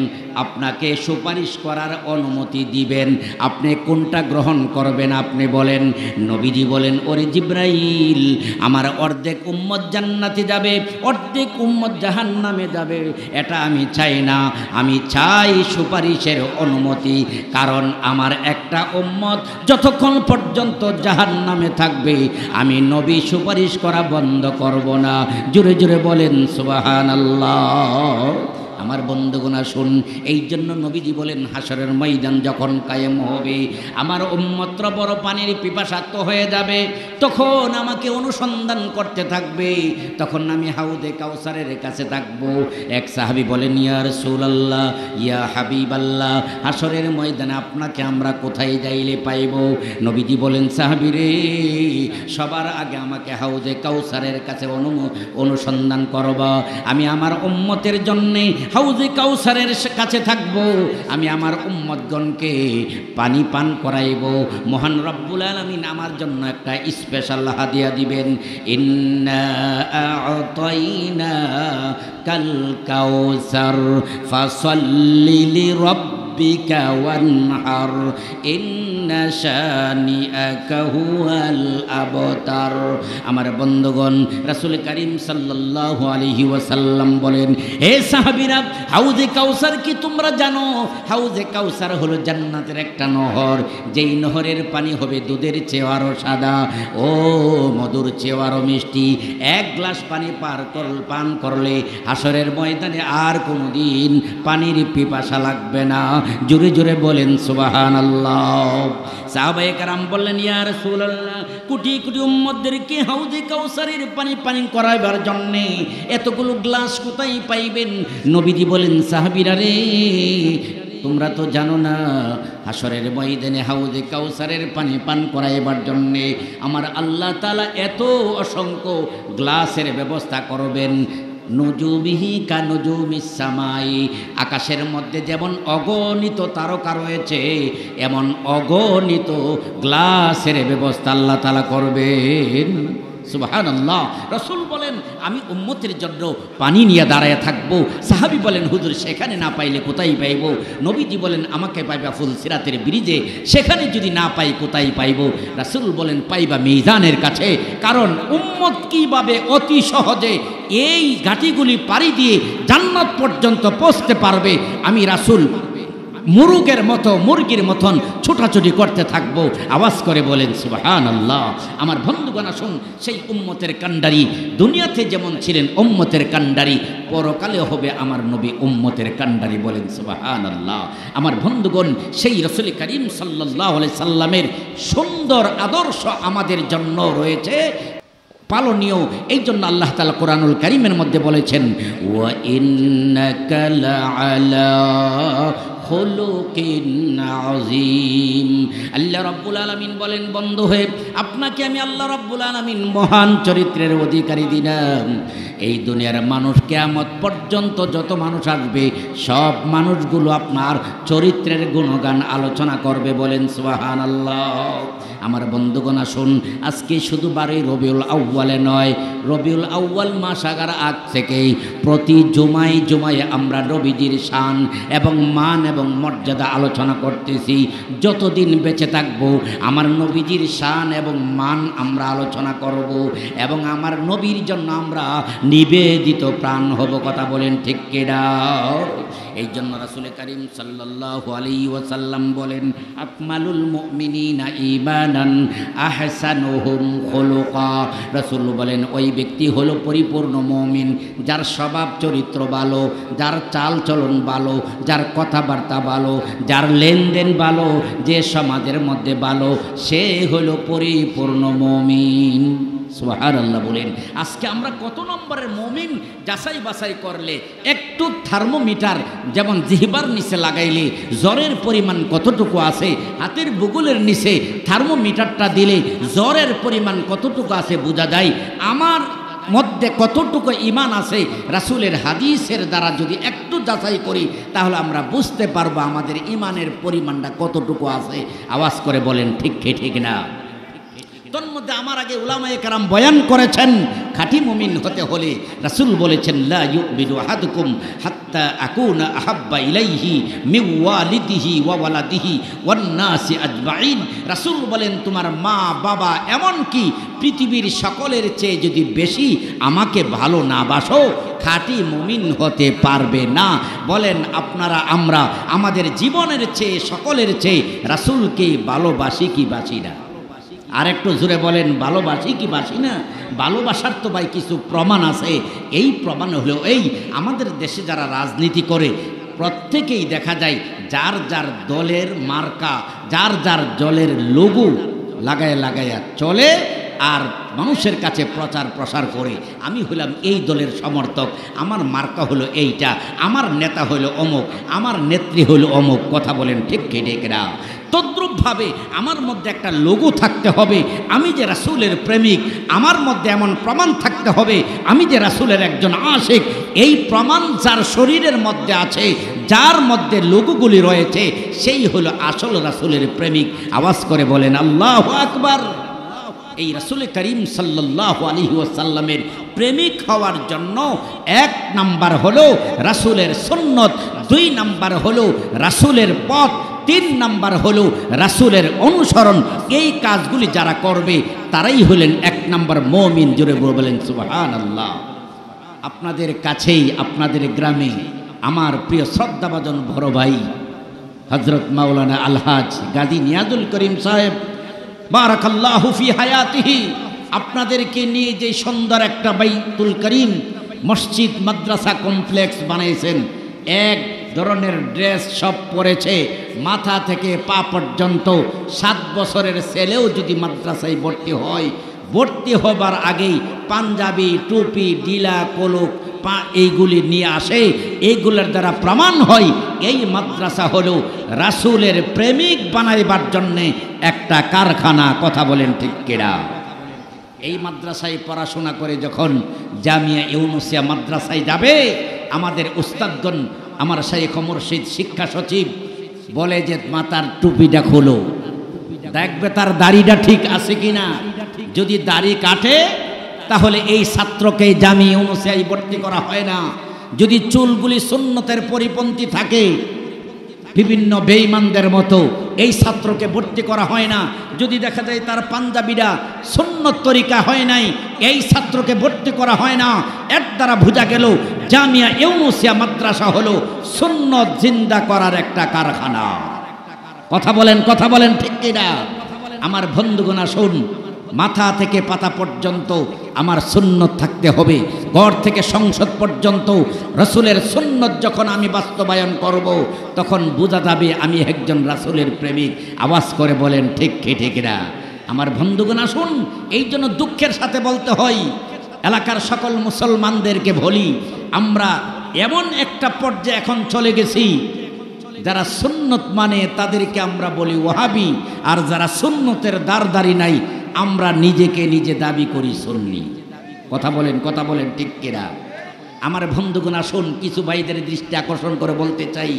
আপনাকে সুপারিশ করার অনুমতি দিবেন। আপনি কোনটা গ্রহণ করবেন? আপনি বলেন। নবীজি বলেন, ওরে জিবরাইল, আমার অর্ধেক উম্মত জান্নাতে যাবে, অর্ধেক উম্মত জাহান্নামে যাবে, এটা আমি চাই না। আমি চাই সুপারিশের অনুমতি, কারণ আমার একটা উম্মত যতক্ষণ পর্যন্ত জাহান্নামে থাকবে আমি নবী সুপারিশ করা বন্ধ করব না। জোরে জোরে বলেন সুবহানাল্লাহ। আমার বন্ধুগণ, আসুন, এই জন্য নবীজি বলেন হাসরের ময়দান যখন কায়েম হবে, আমার উম্মতরা বড় পানির পিপাসার্ত হয়ে যাবে, তখন আমাকে অনুসন্ধান করতে থাকবে। তখন আমি হাউদে কাউসারের কাছে থাকব। এক সাহাবী বলেন, ইয়া রাসূলুল্লাহ, ইয়া হাবিবাল্লাহ, হাসরের ময়দানে আপনাকে আমরা কোথায় যাইলে পাইব? নবীজি বলেন, সাহাবী রে, সবার আগে আমাকে হাউদে কাউসারের কাছে অনুসন্ধান করবা। আমি আমার উম্মতের জন্যে হাউজে কাউসারের কাছে থাকবো, আমি আমার উম্মতগণকে পানি পান করাইব। মহান রব্বুল আলামিন আমার জন্য একটা স্পেশাল হাদিয়া দিবেন। ইন্না আ'তাইনাকাল কাউসার ফাসাল্লি লিরাব্বিকা ওয়ানহার ইন্না শানিআকা হুয়াল আবতার। আমার বন্ধুগণ, রাসূল করিম সাল্লাল্লাহু আলাইহি ওয়াসাল্লাম বলেন, হে সাহাবীরা, হাউজে কাউসার কি তোমরা জানো? হাউজে কাউসার হলো জান্নাতের একটা নহর, যেই নহরের পানি হবে দুধের চেয়ে আরো সাদা, ও মধুর চেয়ে আরো মিষ্টি। এক গ্লাস পানি পান করলে হাসরের ময়দানে আর কোনোদিন পানির পিপাসা লাগবে না। জোরে জোরে বলেন সুবহানাল্লাহ। সাহাবায়ে কেরাম বললেন, ইয়া রাসূলুল্লাহ, কোটি কোটি উম্মতদেরকে হাউজে কাউসারের পানি করাইবার জন্য এতগুলো গ্লাস কোথায় পাইবেন? নবীজি বলেন, সাহাবীরা রে, তোমরা তো জানো না, হাসরের ময়দানে হাউজে কাউসারের পানি পান করাইবার জন্যে আমার আল্লাহ তাআলা এত অসংখ্য গ্লাসের ব্যবস্থা করবেন। নুজুমিহি কা নুজুমিস সামাই, আকাশের মধ্যে যেমন অগণিত তারকা রয়েছে এমন অগণিত গ্লাসের ব্যবস্থা আল্লাহ তাআলা করবেন। সুবহানাল্লাহ। রাসূল বলেন আমি উম্মতের জন্য পানি নিয়ে দাঁড়ায় থাকবো। সাহাবী বলেন হুজুর সেখানে না পাইলে কোথায় পাইব? নবীজি বলেন আমাকে পাইবা ফুল সিরাতের ব্রিজে, সেখানে যদি না পাই কোথায় পাইব? রাসূল বলেন পাইবা মিজানের কাছে। কারণ উম্মত কিভাবে অতি সহজে এই ঘাটিগুলি পাড়ি দিয়ে জান্নাত পর্যন্ত পৌঁছতে পারবে, আমি রাসূল মুরগির মতন ছোটাছুটি করতে থাকবো। আওয়াজ করে বলেন সুবহানাল্লাহ। আমার বন্ধুগণ আসুন, সেই উম্মতের কান্ডারি দুনিয়াতে যেমন ছিলেন উম্মতের কান্ডারি, পরকালে হবে আমার নবী উম্মতের কান্ডারি। বলেন সুবহানাল্লাহ। আমার বন্ধুগণ, সেই রাসূল করিম সাল্লাল্লাহু আলাইহি সাল্লামের সুন্দর আদর্শ আমাদের জন্য রয়েছে পালনীয়। এই জন্য আল্লাহ তাআলা কোরআনুল কারীমের মধ্যে বলেছেন ওয়া ইন্নাকা লাআলা খুলুকিন আযীম। আল্লাহ রাব্বুল আলামিন বলেন বন্ধু হয়ে আপনাকে আমি আল্লাহ রাব্বুল আলামিন মহান চরিত্রের অধিকারী দিলাম। এই দুনিয়ার মানুষ কিয়ামত পর্যন্ত যত মানুষ আসবে সব মানুষগুলো আপনার চরিত্রের গুণগান আলোচনা করবে। বলেন সুবহানাল্লাহ। আমার বন্ধুগণ আসুন, আজকে শুধু 12 রবিউল আউয়ালে নয়, রবিউল আউয়াল মাস আগার আগ থেকেই প্রতি জুমায় আমরা নবীজির শান এবং মান এবং মর্যাদা আলোচনা করতেছি। যতদিন বেঁচে থাকব আমার নবীজির শান এবং মান আমরা আলোচনা করব এবং আমার নবীর জন্য আমরা নিবেদিত প্রাণ হব। কথা বলেন ঠিক কিনা? এই জন্য রাসূল করিম সাল্লাল্লাহু আলাইহি ওয়াসাল্লাম বলেন আকমালুল মুমিনিনা ঈমানান আহসানুহুম খুলুকা। রাসূল বলেন ওই ব্যক্তি হলো পরিপূর্ণ মুমিন যার স্বভাব চরিত্র ভালো, যার চাল চলন ভালো, যার কথাবার্তা ভালো, যার লেনদেন ভালো, যে সমাজের মধ্যে ভালো, সে হলো পরিপূর্ণ মুমিন। সুবহানাল্লাহ। বলেন আজকে আমরা কত নম্বরের মুমিন যাচাই বাছাই করলে একটু থার্মোমিটার যেমন জিহ্বার নিচে লাগাইলে জ্বরের পরিমাণ কতটুকু আছে, হাতের বুগুলের নিচে থার্মোমিটারটা দিলে জ্বরের পরিমাণ কতটুকু আছে বোঝা যায়। আমার মধ্যে কতটুকু ঈমান আছে রাসূলের হাদিসের দ্বারা যদি একটু যাচাই করি তাহলে আমরা বুঝতে পারবো আমাদের ঈমানের পরিমাণটা কতটুকু আছে। আওয়াজ করে বলেন ঠিক ঠিক না? তন্মধ্যে আমার আগে উলামায়ে কেরাম বয়ান করেছেন খাঁটি মুমিন হতে হলে রাসূল বলেছেন লা ইউমিনু আহাদুকুম হাত্তা আকুনা আহাব্বা ইলাইহি মিন ওয়ালিদিহি ওয়া ওয়ালাদিহি ওয়ান নাসি আজমাইন। রাসূল বলেন তোমার মা বাবা এমন কি পৃথিবীর সকলের চেয়ে যদি বেশি আমাকে ভালো না বাসো খাঁটি মুমিন হতে পারবে না। বলেন আপনারা আমরা আমাদের জীবনের চেয়ে সকলের চেয়ে রাসূলকে ভালোবাসি কি বাসি না? আর একটু জোরে বলেন ভালোবাসি কি বাসি না? ভালোবাসার তো ভাই কিছু প্রমাণ আছে। এই প্রমাণ হলো এই আমাদের দেশে যারা রাজনীতি করে প্রত্যেকেই দেখা যায় যার যার দলের মার্কা, যার যার দলের লোগো লাগায়া চলে আর মানুষের কাছে প্রচার প্রসার করে আমি হলাম এই দলের সমর্থক, আমার মার্কা হলো এইটা, আমার নেতা হলো অমুক, আমার নেত্রী হলো অমুক। কথা বলেন ঠিক ঠিক না? তদ্রূপভাবে আমার মধ্যে একটা লোগো থাকতে হবে আমি যে রাসূলের প্রেমিক, আমার মধ্যে এমন প্রমাণ থাকতে হবে আমি যে রাসূলের একজন আশিক। এই প্রমাণ যার শরীরের মধ্যে আছে, যার মধ্যে লোগোগুলি রয়েছে, সেই হলো আসল রাসূলের প্রেমিক। আওয়াজ করে বলেন আল্লাহু আকবার। এই রাসূল করিম সাল্লাল্লাহু আলাইহি ওয়াসাল্লামের প্রেমিক হওয়ার জন্য 1 নাম্বার হলো রাসূলের সুন্নত, 2 নাম্বার হলো রাসূলের পথ, 3 নাম্বার হলো রাসূলের অনুসরণ। এই কাজগুলি যারা করবে তারাই হলেন 1 নাম্বার মুমিন। জোরে বলেন সুবহানাল্লাহ। আপনাদের কাছেই আপনাদের গ্রামে আমার প্রিয় শ্রদ্ধাভাজন বড় ভাই হযরত মাওলানা আলহাজ গাজী নিয়াজুল করিম সাহেব বারাকাল্লাহু ফি হায়াতিহি আপনাদেরকে নিয়ে যে সুন্দর একটা বাইতুল করিম মসজিদ মাদ্রাসা কমপ্লেক্স বানিয়েছেন। এক ধরনের ড্রেস সব পরেছে মাথা থেকে পা পর্যন্ত। 7 বছরের ছেলেও যদি মাদ্রাসায় ভর্তি হয়, ভর্তি হবার আগেই পাঞ্জাবি, টুপি, ডিলা, কলক এইগুলি নিয়ে আসে। এইগুলোর দ্বারা প্রমাণ হয় এই মাদ্রাসা হলো রাসূলের প্রেমিক বানাইবার জন্যে একটা কারখানা। কথা বলেন ঠিক কিনা? এই মাদ্রাসায় পড়াশোনা করে যখন জামিয়া ইউনুসিয়া মাদ্রাসায় যাবে, আমাদের উস্তাদগণ, আমার শাইখ মুর্শিদ শিক্ষা সচিব বলে যে মাথার টুপিটা খোলো, দেখবে তার দাড়িটা ঠিক আছে কিনা। যদি দাড়ি কাটে তাহলে এই ছাত্রকে জামিয়া ইউনুসিয়ায় ভর্তি করা হয় না। যদি চুলগুলি সুন্নতের পরিপন্থী থাকে বিভিন্ন বেঈমানদের মতো, এই ছাত্রকে ভর্তি করা হয় না। যদি দেখা যায় তার পাঞ্জাবিরা সুন্নত তরিকা হয় নাই, এই ছাত্রকে ভর্তি করা হয় না। এর দ্বারা বোঝা গেল জামিয়া ইউনুসিয়া মাদ্রাসা হলো সুন্নত জিন্দা করার একটা কারখানা। কথা বলেন ঠিক কিনা? আমার বন্ধুগণ আসুন, মাথা থেকে পাতা পর্যন্ত আমার সুন্নত থাকতে হবে। ঘর থেকে সংসদ পর্যন্ত রাসূলের সুন্নত যখন আমি বাস্তবায়ন করব, তখন বোঝা যাবে আমি একজন রাসূলের প্রেমিক। আওয়াজ করে বলেন ঠিক না? আমার বন্ধুগণ আসুন, এই জন্য দুঃখের সাথে বলতে হয়, এলাকার সকল মুসলমানদেরকে বলি, আমরা এমন একটা পর্যায়ে এখন চলে গেছি, যারা সুন্নত মানে তাদেরকে আমরা বলি ওয়াহাবি, আর যারা সুন্নতের দাঁড়দারি নাই আমরা নিজেকে নিজে দাবি করি সুন্নি। কথা বলেন ঠিক কিনা? আমার বন্ধুগণ আসুন, কিছু ভাইদের দৃষ্টি আকর্ষণ করে বলতে চাই,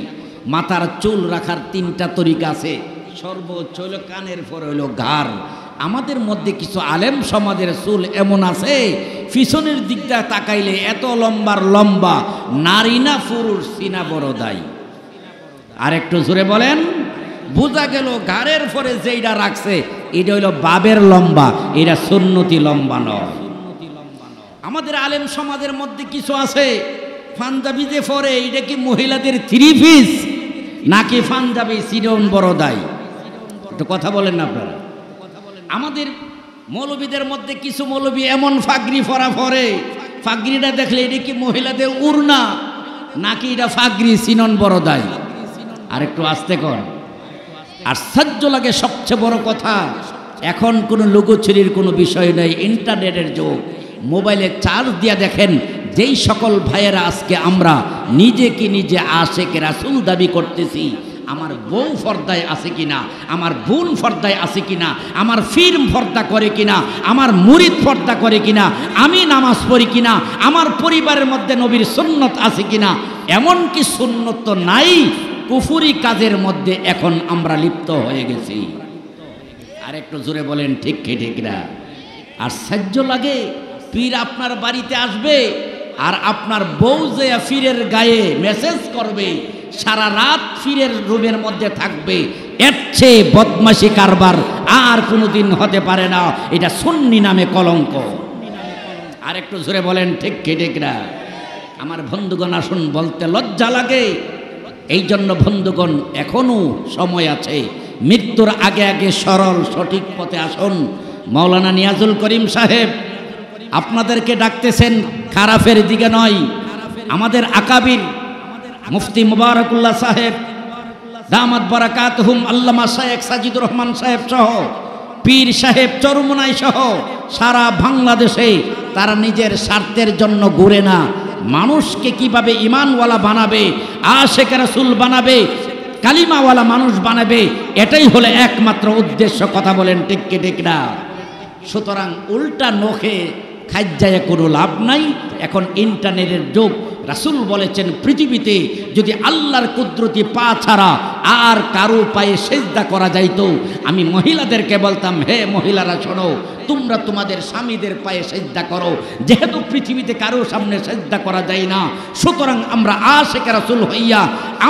মাথার চুল রাখার 3টা তরিকা আছে। সর্বোচ্চ হইল কানের পরে হইল ঘাড়। আমাদের মধ্যে কিছু আলেম সমাজের চুল এমন আছে, পিছনের দিকটা তাকাইলে এত লম্বা, নারী না পুরুষ চিনা বড় দায়। আর একটু জোরে বলেন। বোঝা গেল ঘাড়ের পরে যেইটা রাখছে এটা হইল বাবের লম্বা, এটা সুন্নতি লম্বা নয়। আমাদের আলেম সমাজের মধ্যে কিছু আছে পাঞ্জাবি যে পরে, এটা কি মহিলাদের 3 পিস নাকি পাঞ্জাবি চিরন বড় দায়? একটু কথা বলেন না আপনারা। আমাদের মৌলবীদের মধ্যে কিছু মৌলবী এমন ফাগরি পরে, ফাগরিটা দেখলে এটা কি মহিলাদের উড়না নাকি এটা ফাগরি চিনন বড় দায়? আর একটু আস্তে কর। আশ্চর্য লাগে, সবচেয়ে বড় কথা, এখন কোনো লুকোচুরির কোনো বিষয় নেই, ইন্টারনেটের যুগ। মোবাইলে চার্জ দিয়া দেখেন, যেই সকল ভাইয়েরা আজকে আমরা নিজেকে নিজে আশেকে রাসূল দাবি করতেছি, আমার বউ পর্দায় আছে কিনা, আমার বোন পর্দায় আছে কিনা, আমার ফির্ম পর্দা করে কিনা, আমার মুরিদ পর্দা করে কিনা, আমি নামাজ পড়ি কিনা, আমার পরিবারের মধ্যে নবীর সুন্নত আছে কিনা, এমন কি সুন্নত তো নাই, কুফুরি কাজের মধ্যে এখন আমরা লিপ্ত হয়ে গেছি। আর একটু জোরে বলেন ঠিক না? আশ্চর্য লাগে, পীর আপনার বাড়িতে আসবে আর আপনার বউ যে পীরের গায়ে মেসেজ করবে, সারা রাত পীরের রুমের মধ্যে থাকবে, এর চেয়ে বদমাশি কারবার আর কোনোদিন হতে পারে না। এটা সুন্নি নামে কলঙ্ক। আর একটু জোরে বলেন ঠিক না? আমার বন্ধুগণ আসুন, বলতে লজ্জা লাগে। এই জন্য বন্ধুগণ এখনো সময় আছে, মৃত্যুর আগে সরল সঠিক পথে আসুন। মাওলানা নিয়াজুল করিম সাহেব আপনাদেরকে ডাকতেছেন, খারাপের দিকে নয়। আমাদের আকাবির মুফতি মুবারকুল্লাহ সাহেব দামাত বারাকাতুহুম, আল্লামা শায়েখ সাজিদুর রহমান সাহেব সহ পীর সাহেব চরমনাই সহ সারা বাংলাদেশে তারা নিজের স্বার্থের জন্য ঘুরে না, মানুষকে কিভাবে ইমানওয়ালা বানাবে, আশেক রাসূল বানাবে, কালিমাওয়ালা মানুষ বানাবে, এটাই হলো একমাত্র উদ্দেশ্য। কথা বলেন ঠিক না? সুতরাং উল্টা নখে খাজ্জায় কোনো লাভ নাই। এখন ইন্টারনেটের যুগ। রাসূল বলেছেন, পৃথিবীতে যদি আল্লাহর কুদরতি পা ছাড়া আর কারো পায়ে সেজদা করা যাইতো, আমি মহিলাদেরকে বলতাম, হে মহিলারা শোনো, তোমরা তোমাদের স্বামীদের পায়ে সেজদা করো। যেহেতু পৃথিবীতে কারো সামনে সেজদা করা যায় না, সুতরাং আমরা আশেক রাসূল হইয়া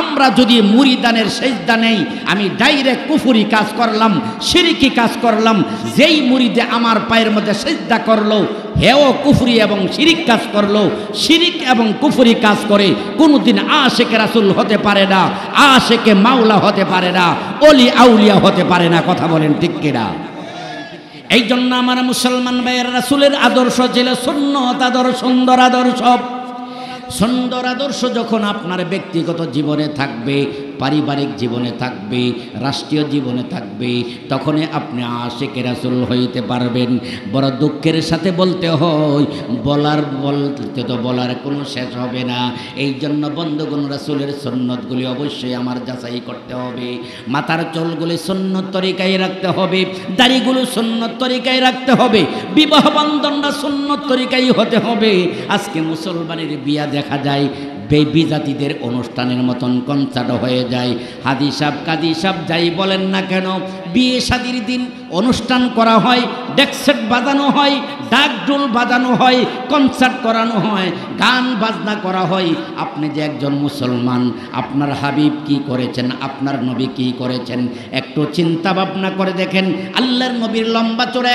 আমরা যদি মুরিদানের সেজদা নেই, আমি ডাইরেক্ট কুফরি কাজ করলাম, শিরকি কাজ করলাম। যেই মুরিদে আমার পায়ের মধ্যে সেজদা করলো, হেও কুফরি এবং শিরিক কাজ করলো, শিরিক এবং কুফরি কাজ করে কোনোদিন আশেক রাসূল হতে পারে না, আশেকে মাওলা হতে পারে না, ওলি আউলিয়া হতে পারে না। কথা বলেন ঠিক কিনা? এই জন্য আমার মুসলমান ভাইয়ের রাসূলের আদর্শ ছিল সুন্নত আদর্শ, সুন্দর আদর্শ। সুন্দর আদর্শ যখন আপনার ব্যক্তিগত জীবনে থাকবে, পারিবারিক জীবনে থাকবে, রাষ্ট্রীয় জীবনে থাকবে, তখনই আপনি আশিকে রাসূল হইতে পারবেন। বড় দুঃখের সাথে বলতে হয়, বলতে তো বলার কোনো শেষ হবে না। এই জন্য বন্ধুগণ, রাসূলের সুন্নতগুলি অবশ্যই আমার যাচাই করতে হবে। মাথার চুলগুলি সুন্নত তরিকায় রাখতে হবে, দাড়িগুলো সুন্নত তরিকায় রাখতে হবে, বিবাহ বন্ধনটা সুন্নত তরিকায় হতে হবে। আজকে মুসলমানের বিয়া দেখা যায় বেবি জাতিদের অনুষ্ঠানের মতন কনসার্ট হয়ে যায়। হাদি সাহেব কাদি সাহেব যাই বলেন না কেন, বিয়ে শাদির দিন অনুষ্ঠান করা হয়, ডেকসেট বাজানো হয়, ডাক ডোল বাজানো হয়, কনসার্ট করানো হয়, গান বাজনা করা হয়। আপনি যে একজন মুসলমান, আপনার হাবিব কি করেছেন, আপনার নবী কি করেছেন, একটু চিন্তা ভাবনা করে দেখেন। আল্লাহর নবীর লম্বা চড়া